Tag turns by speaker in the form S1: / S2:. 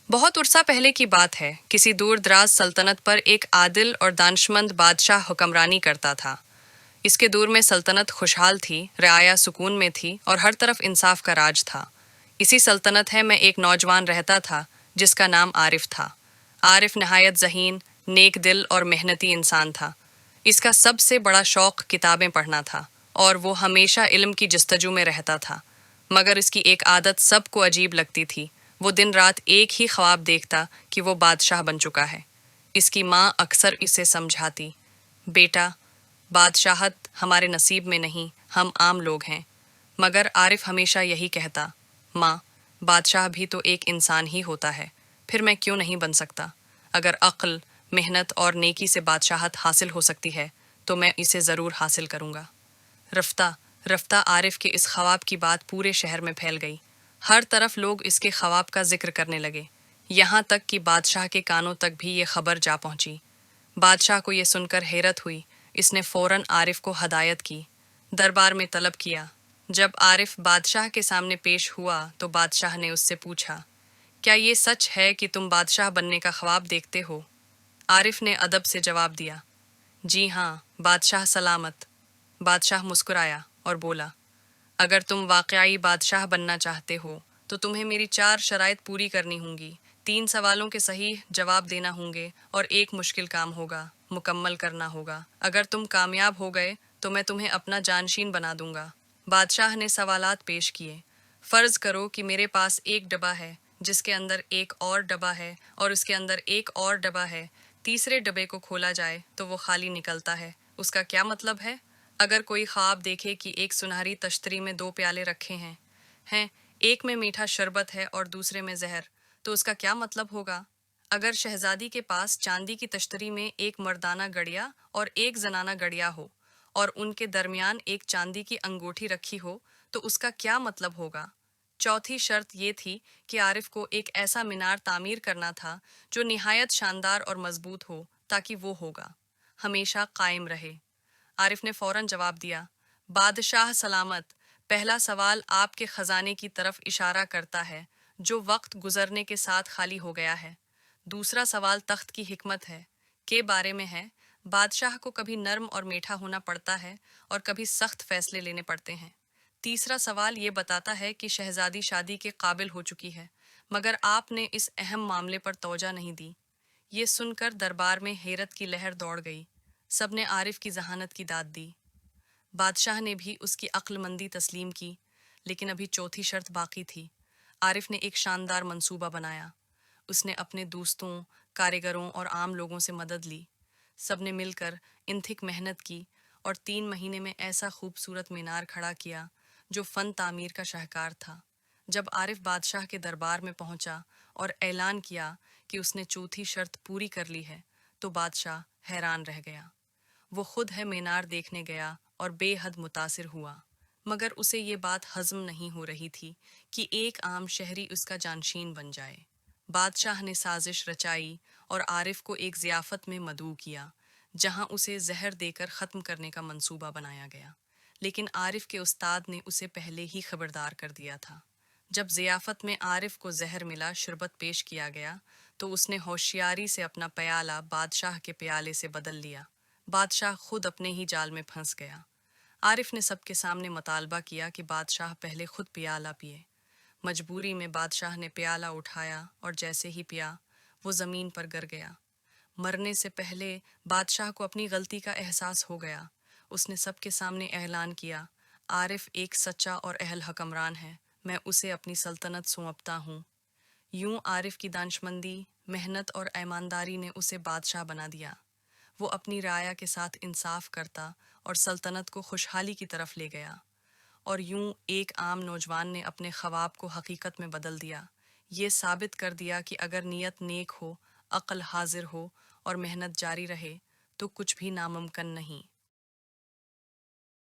S1: बहुत अरसा पहले की बात है। किसी दूर दराज सल्तनत पर एक आदिल और दानशमंद बादशाह हुक्मरानी करता था। इसके दूर में सल्तनत खुशहाल थी, रियाया सुकून में थी और हर तरफ इंसाफ का राज था। इसी सल्तनत है में एक नौजवान रहता था जिसका नाम आरिफ था। आरिफ नहायत ज़हीन, नेक दिल और मेहनती इंसान था। इसका सबसे बड़ा शौक़ किताबें पढ़ना था और वो हमेशा इल्म की जस्तजू में रहता था। मगर इसकी एक आदत सबको अजीब लगती थी। वो दिन रात एक ही ख्वाब देखता कि वो बादशाह बन चुका है। इसकी माँ अक्सर इसे समझाती, बेटा, बादशाहत हमारे नसीब में नहीं, हम आम लोग हैं। मगर आरिफ हमेशा यही कहता, माँ, बादशाह भी तो एक इंसान ही होता है, फिर मैं क्यों नहीं बन सकता? अगर अक्ल, मेहनत और नेकी से बादशाहत हासिल हो सकती है तो मैं इसे ज़रूर हासिल करूँगा। रफ्ता रफ्ता आरिफ के इस ख्वाब की बात पूरे शहर में फैल गई। हर तरफ लोग इसके ख्वाब का जिक्र करने लगे, यहाँ तक कि बादशाह के कानों तक भी ये खबर जा पहुंची। बादशाह को ये सुनकर हैरत हुई। इसने फौरन आरिफ को हदायत की, दरबार में तलब किया। जब आरिफ बादशाह के सामने पेश हुआ तो बादशाह ने उससे पूछा, क्या ये सच है कि तुम बादशाह बनने का ख्वाब देखते हो? आरिफ ने अदब से जवाब दिया, जी हाँ, बादशाह सलामत। बादशाह मुस्कुराया और बोला, अगर तुम वाकई बादशाह बनना चाहते हो तो तुम्हें मेरी 4 शराइत पूरी करनी होंगी। 3 सवालों के सही जवाब देना होंगे और एक मुश्किल काम होगा, मुकम्मल करना होगा। अगर तुम कामयाब हो गए तो मैं तुम्हें अपना जानशीन बना दूंगा। बादशाह ने सवालात पेश किए। फ़र्ज करो कि मेरे पास एक डब्बा है, जिसके अंदर एक और डब्बा है और उसके अंदर एक और डब्बा है। तीसरे डब्बे को खोला जाए तो वो खाली निकलता है। उसका क्या मतलब है? अगर कोई ख्वाब देखे कि एक सुनहरी तश्तरी में 2 प्याले रखे हैं, एक में मीठा शरबत है और दूसरे में जहर, तो उसका क्या मतलब होगा? अगर शहजादी के पास चांदी की तश्तरी में एक मर्दाना गड़िया और एक जनाना गड़िया हो और उनके दरमियान एक चांदी की अंगूठी रखी हो, तो उसका क्या मतलब होगा? चौथी शर्त ये थी कि आरिफ को एक ऐसा मीनार तामीर करना था जो निहायत शानदार और मजबूत हो, ताकि वो होगा हमेशा कायम रहे। आरिफ ने फौरन जवाब दिया, बादशाह सलामत, पहला सवाल आपके खजाने की तरफ इशारा करता है, जो वक्त गुजरने के साथ खाली हो गया है। दूसरा सवाल तख्त की हिकमत है के बारे में है। बादशाह को कभी नर्म और मीठा होना पड़ता है और कभी सख्त फैसले लेने पड़ते हैं। तीसरा सवाल ये बताता है कि शहजादी शादी के काबिल हो चुकी है, मगर आपने इस अहम मामले पर तवज्जो नहीं दी। ये सुनकर दरबार में हैरत की लहर दौड़ गई। सबने आरिफ की जहानत की दाद दी। बादशाह ने भी उसकी अक्लमंदी तस्लीम की, लेकिन अभी चौथी शर्त बाकी थी। आरिफ ने एक शानदार मंसूबा बनाया। उसने अपने दोस्तों, कारीगरों और आम लोगों से मदद ली। सबने मिलकर इंथिक मेहनत की और 3 महीने में ऐसा खूबसूरत मीनार खड़ा किया जो फ़न तामीर का शाहकार था। जब आरिफ बादशाह के दरबार में पहुंचा और ऐलान किया कि उसने चौथी शर्त पूरी कर ली है, तो बादशाह हैरान रह गया। वो खुद है मीनार देखने गया और बेहद मुतासिर हुआ, मगर उसे ये बात हज़म नहीं हो रही थी कि एक आम शहरी उसका जानशीन बन जाए। बादशाह ने साजिश रचाई और आरिफ को एक ज़ियाफ़त में मदऊ किया, जहां उसे जहर देकर ख़त्म करने का मंसूबा बनाया गया। लेकिन आरिफ के उस्ताद ने उसे पहले ही खबरदार कर दिया था। जब ज़ियाफ़त में आरिफ को जहर मिला शरबत पेश किया गया, तो उसने होशियारी से अपना प्याला बादशाह के प्याले से बदल लिया। बादशाह खुद अपने ही जाल में फंस गया। आरिफ ने सबके सामने मुतालबा किया कि बादशाह पहले खुद प्याला पिए। मजबूरी में बादशाह ने प्याला उठाया और जैसे ही पिया, वो ज़मीन पर गिर गया। मरने से पहले बादशाह को अपनी गलती का एहसास हो गया। उसने सबके सामने ऐलान किया, आरिफ एक सच्चा और अहल हुक्मरान है, मैं उसे अपनी सल्तनत सौंपता हूँ। यूं आरिफ की दानशमंदी, मेहनत और ईमानदारी ने उसे बादशाह बना दिया। वो अपनी राया के साथ इंसाफ करता और सल्तनत को खुशहाली की तरफ ले गया। और यूं एक आम नौजवान ने अपने ख्वाब को हकीकत में बदल दिया। ये साबित कर दिया कि अगर नीयत नेक हो, अक्ल हाजिर हो और मेहनत जारी रहे, तो कुछ भी नामुमकिन नहीं।